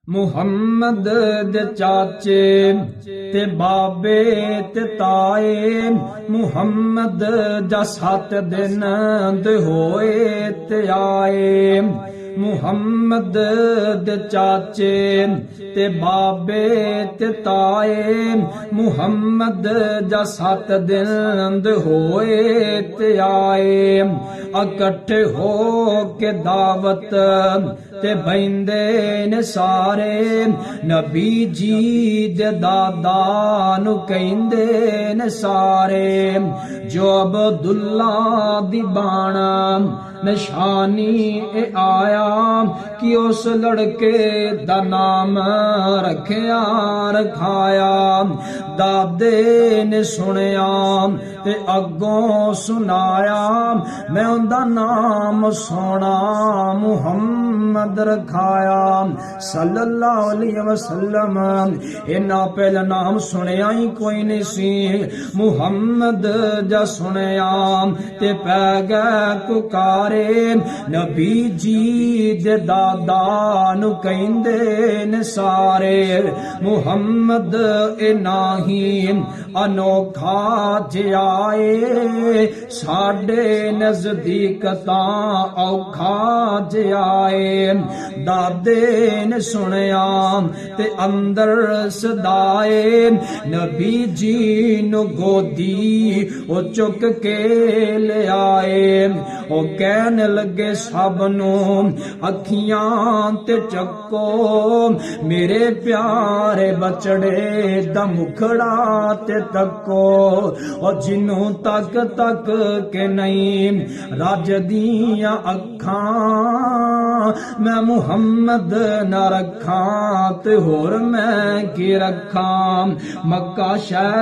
मुहम्मद दे चाचे ते बाबे ते ताए, मुहम्मद जा 7 दिन दे होए ते आए। मुहम्मद दे चाचे ते बाबे ते ताए, मुहम्मद जा 7 दिन दे होए ते आए। इकट्ठे हो के दावत ते बहिंदे ने सारे, नबी जी दे दादा नु कहंदे ने सारे। जो अब्दुल्ला दी बाणा निशानी ए आया कि उस लड़के दा नाम रखिया रखाया। दादे ने सुनिया ते अगों सुनाया, मैं उनदा नाम सोना मुहम्मद रखाया सल्लल्लाहु अलैहि वसल्लम। इन्ना पहला नाम सुनिया ही कोई नहीं सी, मुहम्मद जा सुनिया ते पै गए पुकारे। नबी जी दे दादा नु कहंदे ने सारे, मुहम्मद ए नाही अनोखा जियाए, साडे नजदीक तां औखा जियाए। दादे ने सुनिया ते अंदर सदाए, नबी जी नु गोदी ओ चुक के ले आए। ओ कहन लगे सब नू अखियां ते चक्को, मेरे प्यारे बचड़े दा मुखड़ा ते तको। और जिन्नू तक तक के नहीं रज दियां अखां, मैं मुहम्मद ना रखा ते होर मैं की रखा। मक्का शहर